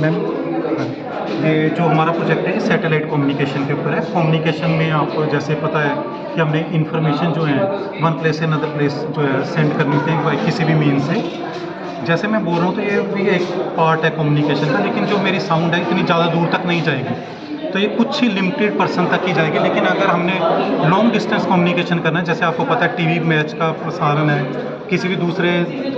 Ma'am, ये जो हमारा प्रोजेक्ट है सैटेलाइट कम्युनिकेशन के ऊपर है। कम्युनिकेशन में आपको जैसे पता है कि हमने इन्फॉर्मेशन जो है वन प्लेस से अनदर प्लेस जो है सेंड करनी होती है किसी भी मीन से। जैसे मैं बोल रहा हूँ तो ये भी एक पार्ट है कम्युनिकेशन का, लेकिन जो मेरी साउंड है इतनी ज़्यादा दूर तक नहीं जाएगी, तो ये कुछ ही लिमिटेड पर्सन तक ही जाएगी। लेकिन अगर हमने लॉन्ग डिस्टेंस कम्युनिकेशन करना है, जैसे आपको पता है टीवी मैच का प्रसारण है किसी भी दूसरे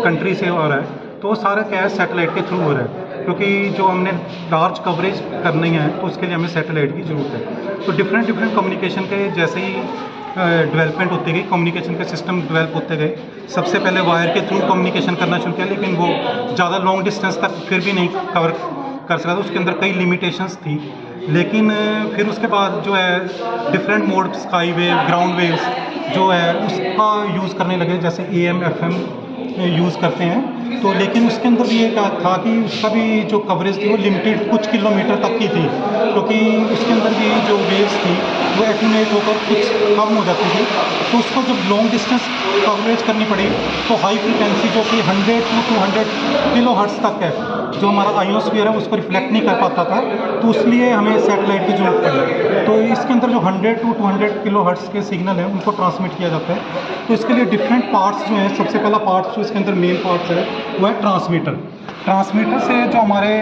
कंट्री से हो रहा है, तो वो सारा क्या है सैटेलाइट के थ्रू हो रहा है, क्योंकि जो हमने लार्ज कवरेज करनी है तो उसके लिए हमें सैटेलाइट की ज़रूरत है। तो डिफरेंट कम्युनिकेशन के जैसे ही डेवलपमेंट होती गई, कम्युनिकेशन के सिस्टम डेवलप होते गए। सबसे पहले वायर के थ्रू कम्युनिकेशन करना शुरू किया, लेकिन वो ज़्यादा लॉन्ग डिस्टेंस तक फिर भी नहीं कवर कर सका था, उसके अंदर कई लिमिटेशंस थी। लेकिन फिर उसके बाद जो है different mode, sky wave, ground waves जो है उसका यूज़ करने लगे, जैसे AM FM यूज़ करते हैं। तो लेकिन उसके अंदर भी एक था कि उसका भी जो कवरेज थी वो लिमिटेड कुछ किलोमीटर तक की थी, क्योंकि उसके अंदर भी जो वेव्स थी वो एटीन्यूएट होकर कुछ कम हो जाती थी। तो उसको जब लॉन्ग डिस्टेंस कवरेज करनी पड़ी तो हाई फ्रिक्वेंसी जो कि 100 to 200 किलोहर्ट्ज़ तक है, जो हमारा आयोस्फीयर है उसको रिफ्लेक्ट नहीं कर पाता था, तो इसलिए हमें सैटेलाइट की ज़रूरत पड़ी। तो इसके अंदर जो 100 to 200 किलोहर्ट्ज़ के सिग्नल हैं उनको ट्रांसमिट किया जाता है। तो इसके लिए डिफरेंट पार्ट्स जो हैं, सबसे पहला पार्ट जो इसके अंदर मेन पार्ट्स है वो है ट्रांसमीटर। ट्रांसमीटर से जो हमारे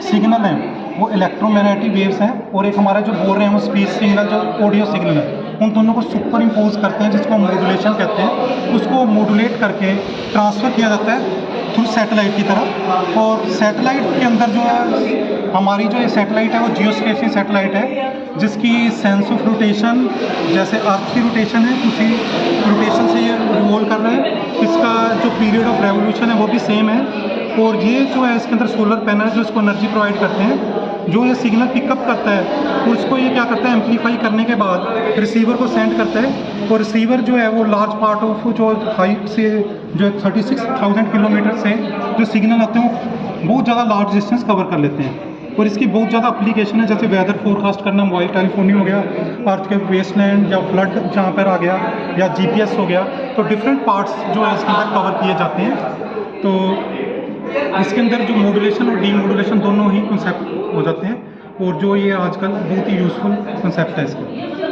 सिग्नल हैं वो इलेक्ट्रोमैग्नेटिक वेव्स हैं, और एक हमारा जो बोल रहे हैं वो स्पीच सिग्नल जो ऑडियो सिग्नल है, उन दोनों को सुपर इम्पोज करते हैं, जिसको मॉड्यूलेशन कहते हैं। उसको मॉड्यूलेट करके ट्रांसफ़र किया जाता है थ्रू सैटेलाइट की तरफ। और सैटेलाइट के अंदर जो है हमारी जो ये सैटेलाइट है वो जियोस्पेशियल सैटेलाइट है, जिसकी सेंस ऑफ रोटेशन जैसे अर्थ की रोटेशन है उसी रोटेशन से ये रिवॉल्व कर रहा है। इसका जो पीरियड ऑफ रेवोल्यूशन है वो भी सेम है। और ये जो है इसके अंदर सोलर पैनल जो इसको एनर्जी प्रोवाइड करते हैं, जो ये सिग्नल पिकअप करता है तो उसको ये क्या करता है एम्पलीफाई करने के बाद रिसीवर को सेंड करता है। और रिसीवर जो है वो लार्ज पार्ट ऑफ जो हाइट से जो 36,000 किलोमीटर से जो सिग्नल आते हैं वो बहुत ज़्यादा लार्ज डिस्टेंस कवर कर लेते हैं। और इसकी बहुत ज़्यादा एप्लीकेशन है, जैसे वेदर फोरकास्ट करना, मोबाइल टेलीफोनी हो गया, अर्थ के वेस्टलैंड या फ्लड जहाँ पर आ गया, या GPS हो गया। तो डिफरेंट पार्ट्स जो है इसके अंदर कवर किए जाते हैं। तो इसके अंदर जो मॉड्यूलेशन और डीमॉड्यूलेशन दोनों ही कंसेप्ट हो जाते हैं, और जो ये आजकल बहुत ही यूज़फुल कंसेप्ट है इसका।